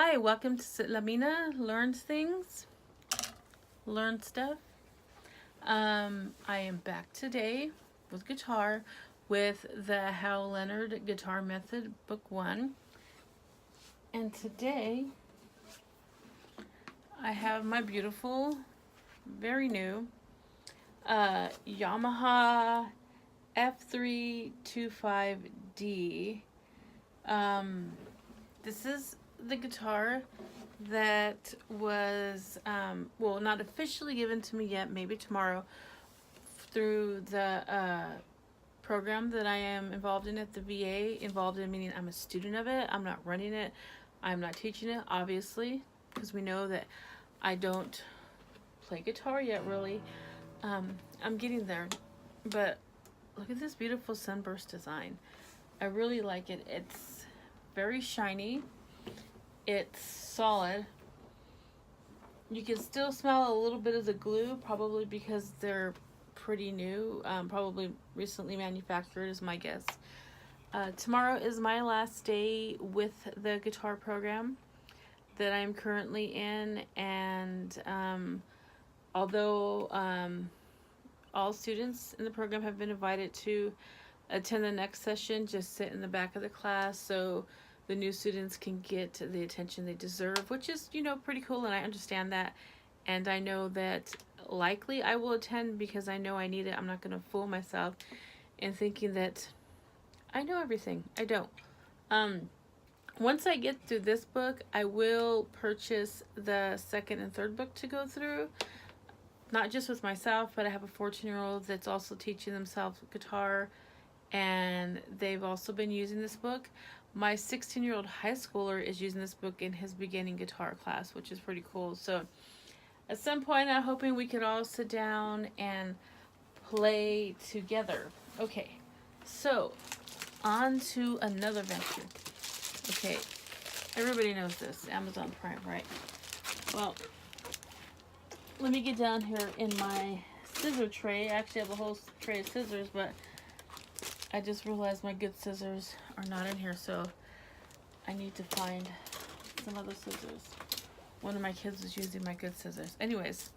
Hi, welcome to Citlalmina. Learn things, learn stuff. I am back today with guitar with the Leonard Guitar Method Book 1. And today I have my beautiful, very new Yamaha F325D. This is the guitar that was, well, not officially given to me yet, maybe tomorrow, through the program that I am involved in at the VA. Involved in meaning I'm a student of it. I'm not running it. I'm not teaching it, obviously, because we know that I don't play guitar yet, really. I'm getting there. But look at this beautiful sunburst design. I really like it. It's very shiny. It's solid. You can still smell a little bit of the glue, probably because they're pretty new, probably recently manufactured is my guess. Tomorrow is my last day with the guitar program that I'm currently in, and although all students in the program have been invited to attend the next session, just sit in the back of the class so the new students can get the attention they deserve, which is, pretty cool, and I understand that. And I know that likely I will attend because I know I need it. I'm not going to fool myself in thinking that I know everything. I don't. Once I get through this book, I will purchase the second and third book to go through. Not just with myself, but I have a 14-year-old that's also teaching themselves guitar, and they've also been using this book. My 16-year-old high schooler is using this book in his beginning guitar class, which is pretty cool. So at some point, I'm hoping we could all sit down and play together. Okay, so on to another venture. Okay, everybody knows this, Amazon Prime, right? Well, let me get down here in my scissor tray. I actually have a whole tray of scissors, but I just realized my good scissors are not in here, so I need to find some other scissors. One of my kids was using my good scissors. Anyways,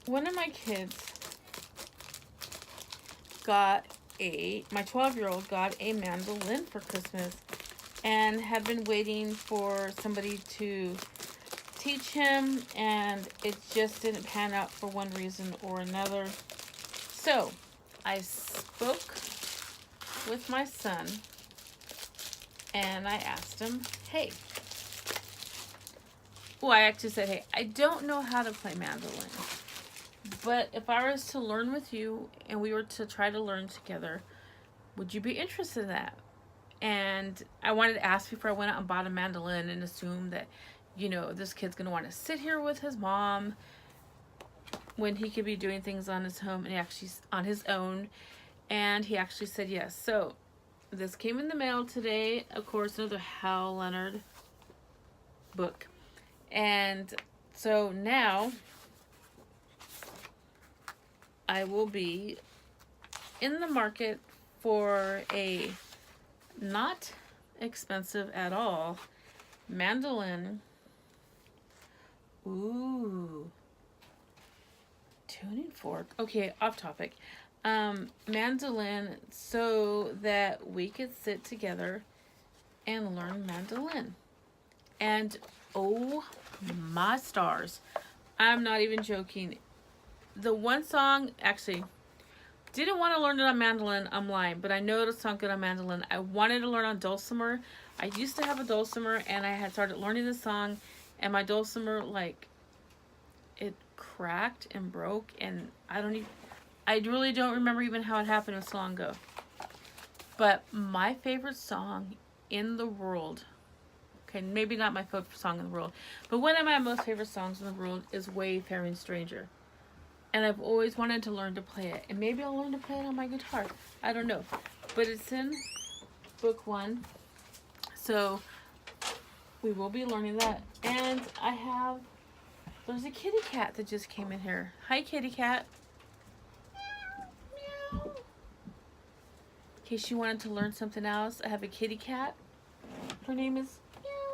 one of my kids got my 12-year-old got a mandolin for Christmas and had been waiting for somebody to teach him, and it just didn't pan out for one reason or another. So I spoke with my son and I asked him, hey, I actually said, hey, I don't know how to play mandolin, but if I was to learn with you and we were to try to learn together, would you be interested in that? And I wanted to ask before I went out and bought a mandolin and assumed that, this kid's going to want to sit here with his mom when he could be doing things on his home and actually on his own. And he actually said yes. So this came in the mail today. Of course, another Leonard book. And so now I will be in the market for a not expensive at all mandolin. Ooh. Tuning fork. Okay, off topic. Mandolin, so that we could sit together and learn mandolin. And oh my stars, I'm not even joking. The one song, actually, didn't want to learn it on mandolin, I'm lying, but I know it sounds good on mandolin. I wanted to learn on dulcimer. I used to have a dulcimer, and I had started learning the song, and my dulcimer, it cracked and broke, and I really don't remember even how it happened. It was so long ago. But my favorite song in the world, okay, maybe not my favorite song in the world, but one of my most favorite songs in the world is Wayfaring Stranger. And I've always wanted to learn to play it. And maybe I'll learn to play it on my guitar. I don't know. But it's in book 1. So we will be learning that. And there's a kitty cat that just came in here. Hi, kitty cat. Meow. In case you wanted to learn something else, I have a kitty cat. Her name is Meow.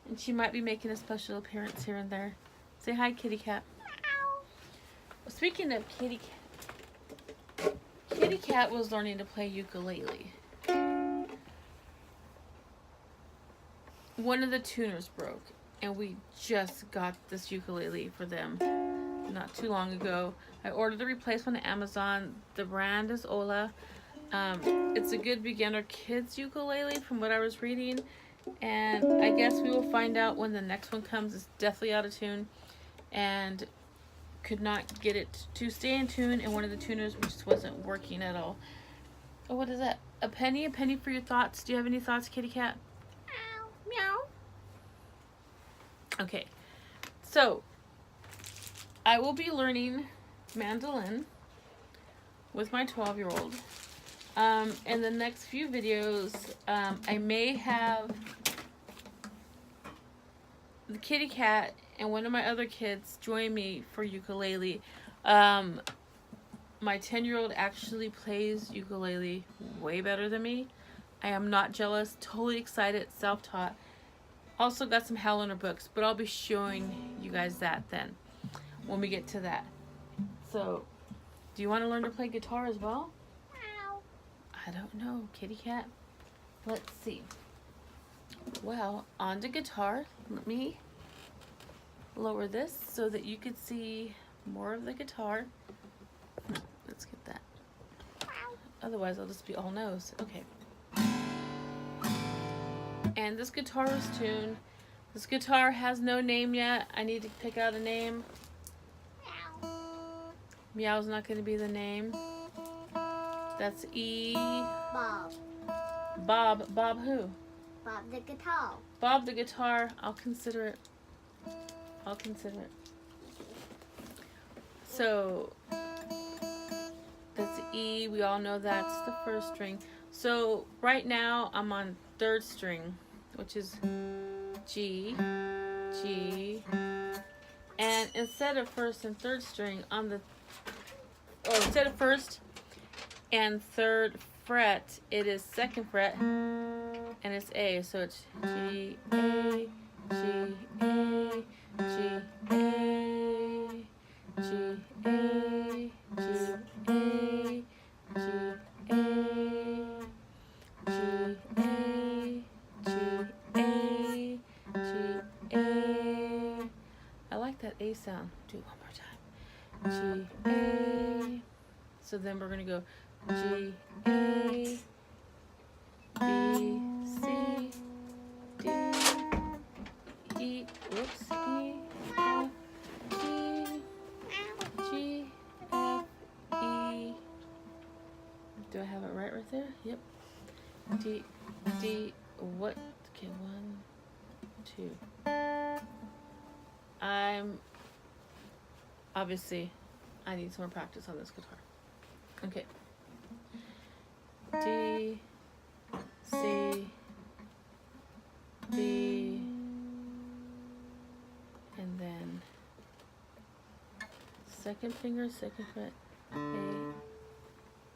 And she might be making a special appearance here and there. Say hi, kitty cat. Speaking of kitty cat, kitty cat was learning to play ukulele. One of the tuners broke, and we just got this ukulele for them not too long ago. I ordered the replacement on Amazon. The brand is Hola. It's a good beginner kids ukulele from what I was reading, and I guess we will find out when the next one comes. It's definitely out of tune, and could not get it to stay in tune, and one of the tuners just wasn't working at all. Oh, what is that? A penny for your thoughts. Do you have any thoughts, kitty cat? Meow. Okay, so I will be learning mandolin with my 12-year-old. In the next few videos, I may have the kitty cat and one of my other kids join me for ukulele. My 10-year-old actually plays ukulele way better than me. I am not jealous, totally excited, self-taught. Also got some Howliner books, but I'll be showing you guys that then when we get to that. So, do you want to learn to play guitar as well? I don't know, kitty cat. Let's see. Well, on the guitar, let me lower this so that you can see more of the guitar. Let's get that. Otherwise, I'll just be all nose. Okay. And this guitar is tuned. This guitar has no name yet. I need to pick out a name. Meow's not going to be the name. That's E. Bob. Bob who? Bob the guitar. Bob the guitar. I'll consider it. So, that's E. We all know that's the first string. So, right now I'm on 3rd string, which is G, G. And instead of 1st and 3rd string, instead of 1st and 3rd fret, it is 2nd fret, and it's A. So it's G, A, G, A, G, A, G, A, G, A, G, A, G, A, G, A, G, A. I like that A sound. Do it one more time. G, A. So then we're going to go G, A, B, C, D, E, whoops, E, F, G, G, F, E. Do I have it right there? Yep. D, what? Okay, 1, 2. Obviously, I need some more practice on this guitar. Okay. D, C, B, and then 2nd finger, 2nd fret, A.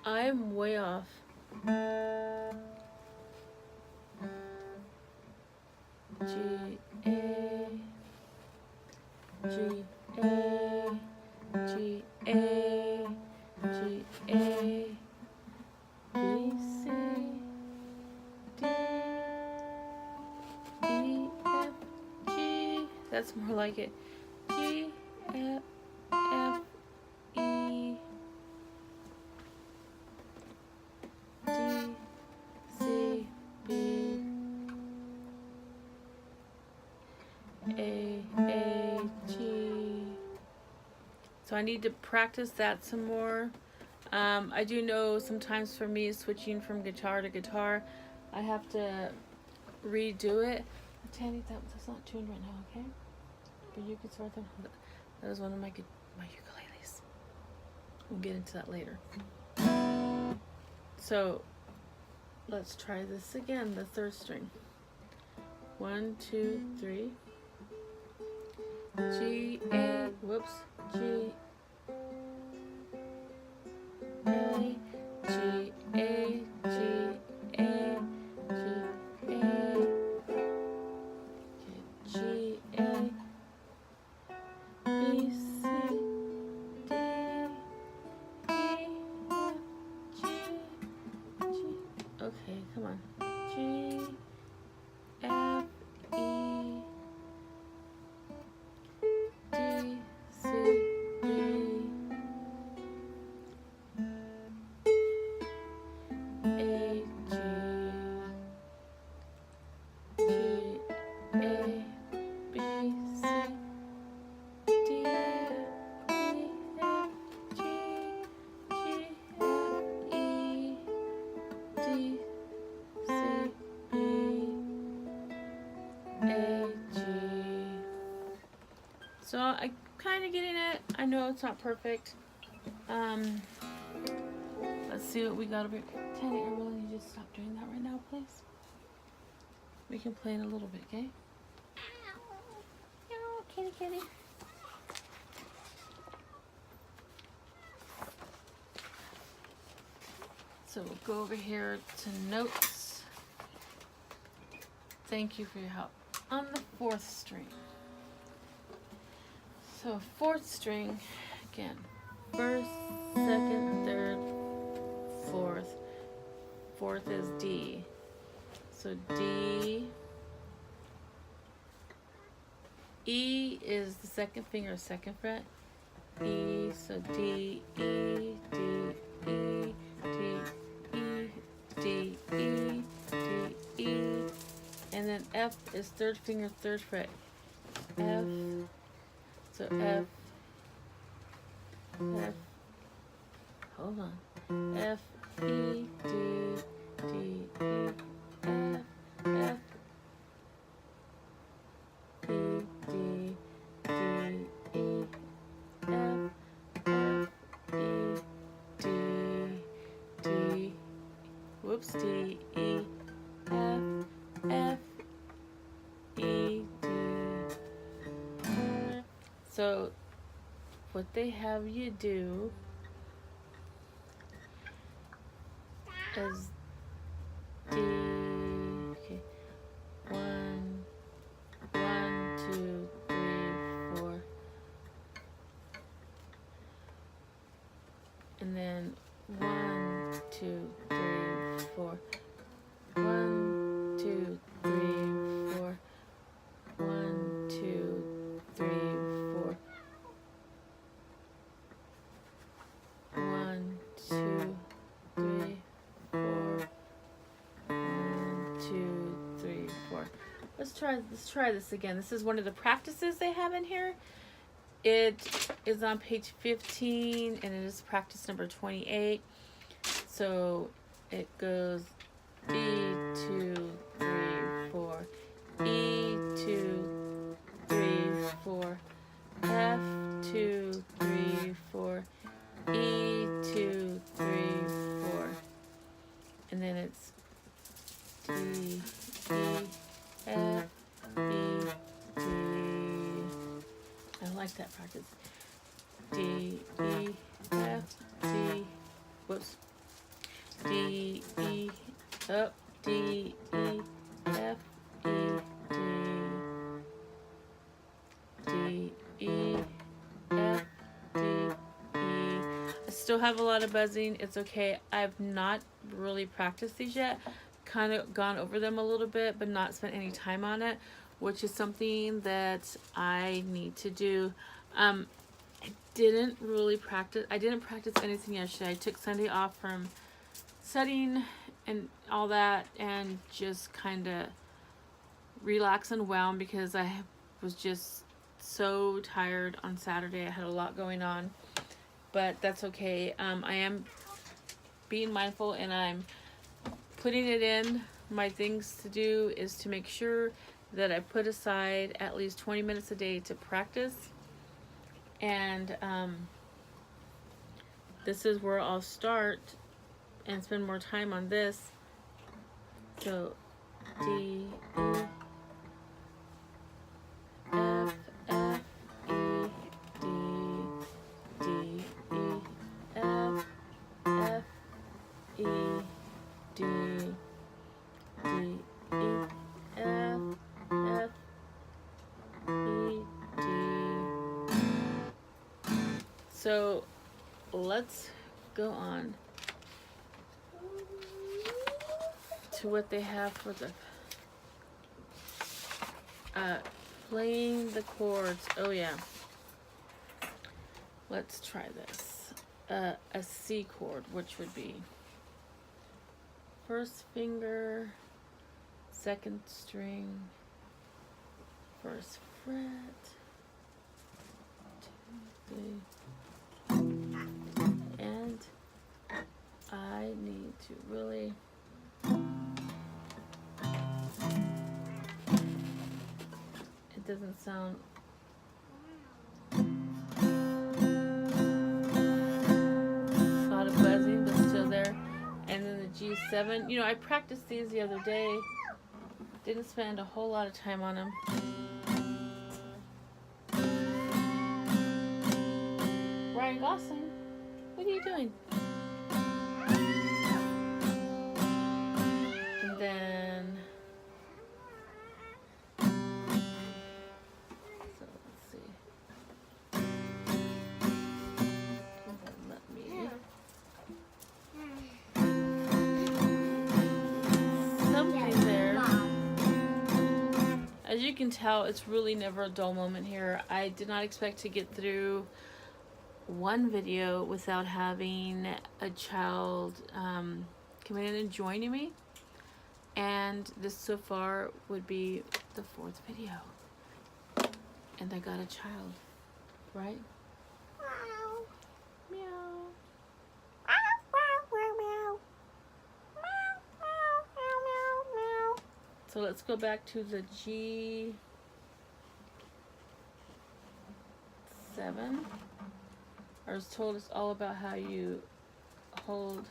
I'm way off. G, A, G, A, G, A, G, A, B, C, D, E, F, G. That's more like it. G, F, F, E, D, C, B, A, G. So I need to practice that some more. I do know sometimes for me switching from guitar to guitar, I have to redo it. Tanny, that's not tuned right now, okay? But you can start them. That is one of my ukuleles. We'll get into that later. So let's try this again, the 3rd string. 1, 2, 3. G, A, whoops, G, A, G, A, G, A, G, A. Okay, Okay, come on. G, F, E, D, C, B, A, G, G, A, B, C, D, E, F, G, G, F, E, D, C, B, A, G. So I'm kind of getting it. I know it's not perfect. Let's see what we got over here. Teddy, are willing you just stop doing that right now, please? We can play in a little bit, okay? Meow, kitty, kitty. So we'll go over here to notes. Thank you for your help. On the 4th string. So 4th string, again, 1st, 2nd, 3rd, 4th. 4th is D. So D. E is the 2nd finger, 2nd fret. E, so D, E, D, E, D, E, D, E, D, E. And then F is 3rd finger, 3rd fret. F. So F, F, hold on, F, E, D, D, E, F, F, E, D, D, E, F, F, E, D, D, whoops, D, E, F, F, E, D. So what they have you do is D, okay, 1, 2, 3, 4, and then 1, 2, 3, 4, 1, 2, 3, 4, 1, 2, 3, 4, 1, 2, 3, 4, 1, 2, 3, 4. Let's try this again. This is one of the practices they have in here. It is on page 15 and it is practice number 28. So it goes E, 2, 3, 4, E, 2, 3, 4, F, 2, 3, 4, E, 2, 3, 4, and then it's D, E, F, E, D. I like that practice. D, E, F, D, whoops. D, E, up, D, E, F, E, D, D, E, F, D, E. I still have a lot of buzzing. It's okay. I've not really practiced these yet. Kind of gone over them a little bit, but not spent any time on it, which is something that I need to do. I didn't really practice. I didn't practice anything yesterday. I took Sunday off from studying and all that and just kind of relax and wound because I was just so tired on Saturday. I had a lot going on, but that's okay. I am being mindful and I'm putting it in. My things to do is to make sure that I put aside at least 20 minutes a day to practice, and this is where I'll start and spend more time on this. So D, E, F, F, E, D, D, E, F, F, E, D, D, E, F, F, E, D. So let's go on. to what they have for the playing the chords. Oh yeah. Let's try this. A C chord, which would be first finger, second string, first fret, 2, 3, and I need to really it doesn't sound a lot of buzzing, but still there. And then the G7, you know, I practiced these the other day. Didn't spend a whole lot of time on them. Ryan Gosling, what are you doing? And then, so let's see. And then let me something there. As you can tell, it's really never a dull moment here. I did not expect to get through one video without having a child come in and joining me, and this so far would be the 4th video, and I got a child, right? Meow. So let's go back to the G7. I was told it's all about how you hold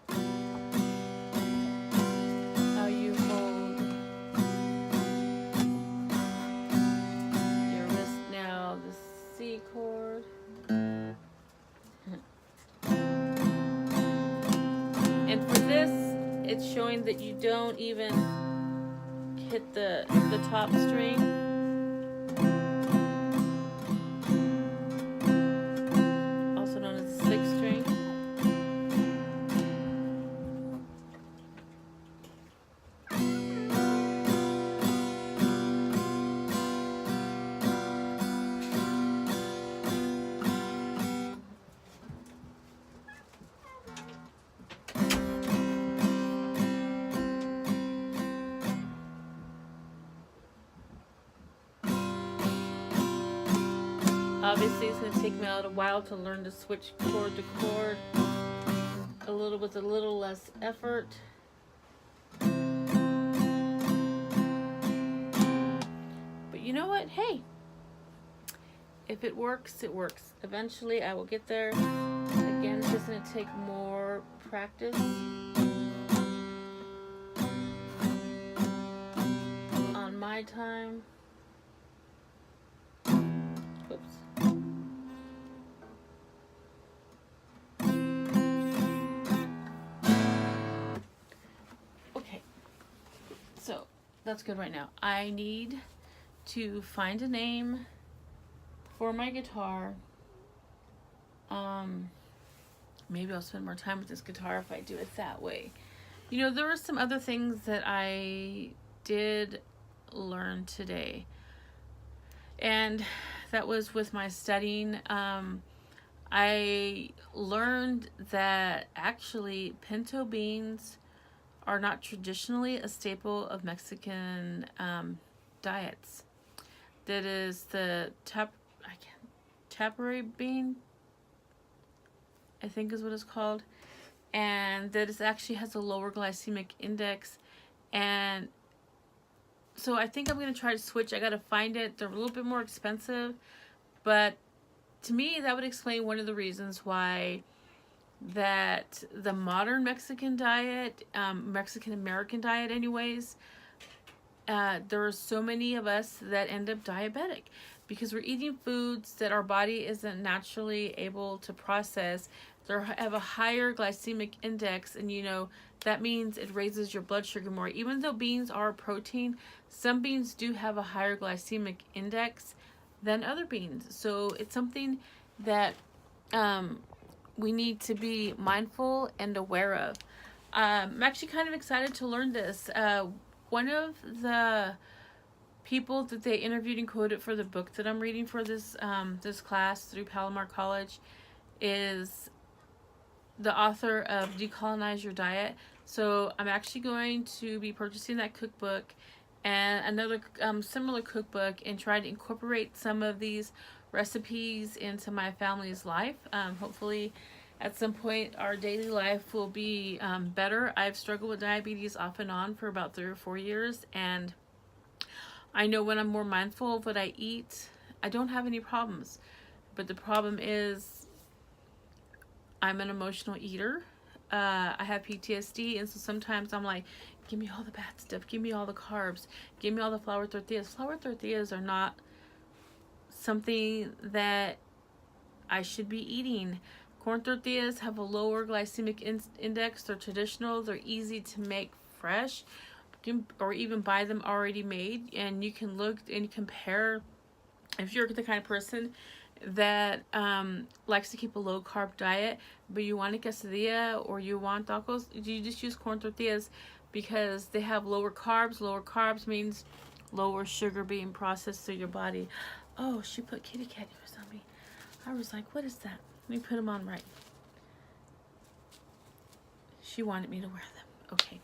your wrist. Now the C chord. And for this, it's showing that you don't even hit the top string. Also known as the 6th string. Obviously, it's going to take me a little while to learn to switch chord to chord, with a little less effort. But you know what? Hey, if it works, it works. Eventually, I will get there. Again, it's just going to take more practice on my time. Oops. Okay, so that's good right now. I need to find a name for my guitar. Maybe I'll spend more time with this guitar if I do it that way. You know, there were some other things that I did learn today, and that was with my studying. I learned that actually pinto beans are not traditionally a staple of Mexican diets. That is the tapari bean, I think is what it's called, and that it actually has a lower glycemic index. And so I think I'm going to try to switch. I got to find it. They're a little bit more expensive, but to me that would explain one of the reasons why that the modern Mexican diet, Mexican American diet anyways, there are so many of us that end up diabetic because we're eating foods that our body isn't naturally able to process. They have a higher glycemic index, and you know that means it raises your blood sugar more. Even though beans are a protein, some beans do have a higher glycemic index than other beans. So it's something that we need to be mindful and aware of. I'm actually kind of excited to learn this. One of the people that they interviewed and quoted for the book that I'm reading for this this class through Palomar College is the author of Decolonize Your Diet. So I'm actually going to be purchasing that cookbook and another similar cookbook and try to incorporate some of these recipes into my family's life. Hopefully at some point our daily life will be better. I've struggled with diabetes off and on for about 3 or 4 years, and I know when I'm more mindful of what I eat, I don't have any problems. But the problem is I'm an emotional eater. I have PTSD, and so sometimes I'm like, give me all the bad stuff, give me all the carbs, give me all the flour tortillas. Flour tortillas are not something that I should be eating. Corn tortillas have a lower glycemic index. They're traditional, they're easy to make fresh, or even buy them already made, and you can look and compare. If you're the kind of person that likes to keep a low carb diet, but you want a quesadilla or you want tacos, you just use corn tortillas because they have lower carbs. Lower carbs means lower sugar being processed through your body. Oh, she put kitty cat ears on me. I was like, what is that? Let me put them on right. She wanted me to wear them. Okay.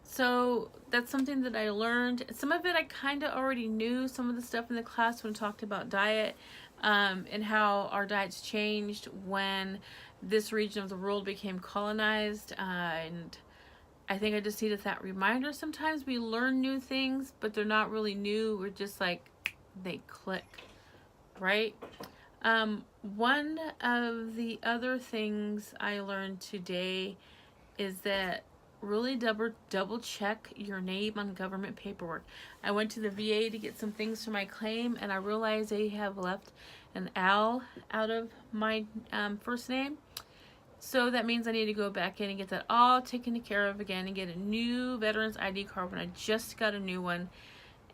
So that's something that I learned. Some of it I kind of already knew, some of the stuff in the class when it talked about diet, and how our diets changed when this region of the world became colonized. And I think I just needed that reminder. Sometimes we learn new things, but they're not really new. We're just like, they click, right? One of the other things I learned today is that really double check your name on government paperwork. I went to the VA to get some things for my claim, and I realized they have left an L out of my first name. So that means I need to go back in and get that all taken care of again and get a new Veterans ID card when I just got a new one,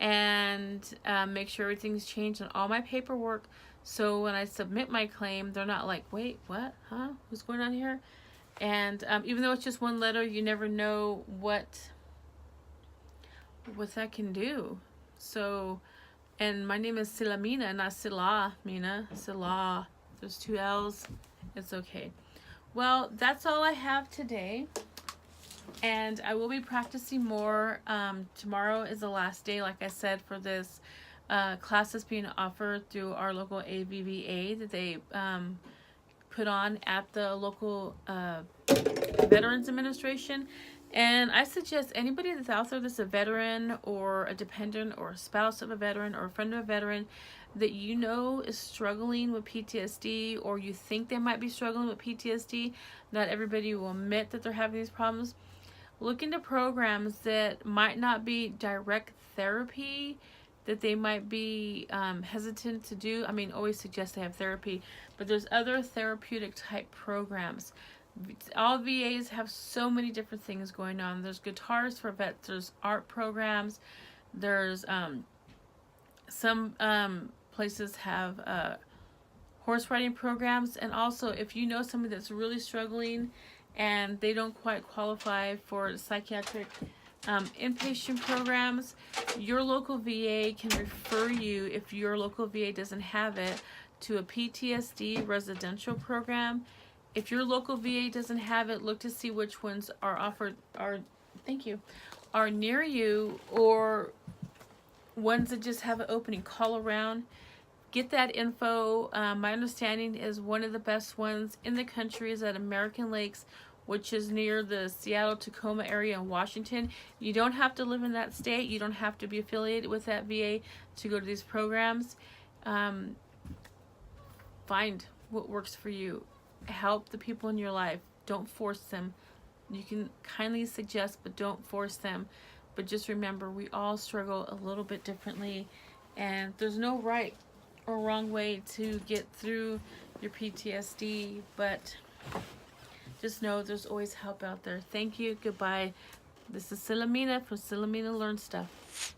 and make sure everything's changed on all my paperwork, so when I submit my claim, they're not like, wait, what? Huh? What's going on here? And even though it's just one letter, you never know what that can do. So, and my name is Citlalmina, not Citlalmina. Citla. There's 2 L's. It's okay. Well, that's all I have today. And I will be practicing more. Tomorrow is the last day, like I said, for this class that's being offered through our local AVVA that they put on at the local Veterans Administration. And I suggest anybody that's out there that's a veteran or a dependent or a spouse of a veteran or a friend of a veteran that you know is struggling with PTSD, or you think they might be struggling with PTSD, not everybody will admit that they're having these problems. Look into programs that might not be direct therapy, that they might be hesitant to do. I mean, always suggest they have therapy, but there's other therapeutic type programs. All VAs have so many different things going on. There's guitars for vets, there's art programs, there's some places have horse riding programs, and also if you know somebody that's really struggling and they don't quite qualify for psychiatric inpatient programs, your local VA can refer you, if your local VA doesn't have it, to a PTSD residential program. If your local VA doesn't have it, look to see which ones are offered, are near you, or ones that just have an opening. Call around, get that info. My understanding is one of the best ones in the country is at American Lakes, which is near the Seattle-Tacoma area in Washington. You don't have to live in that state. You don't have to be affiliated with that VA to go to these programs. Find what works for you. Help the people in your life. Don't force them. You can kindly suggest, but don't force them. But just remember, we all struggle a little bit differently, and there's no right or wrong way to get through your PTSD, but just know there's always help out there. Thank you. Goodbye. This is Citlalmina from Citlalmina Learn Stuff.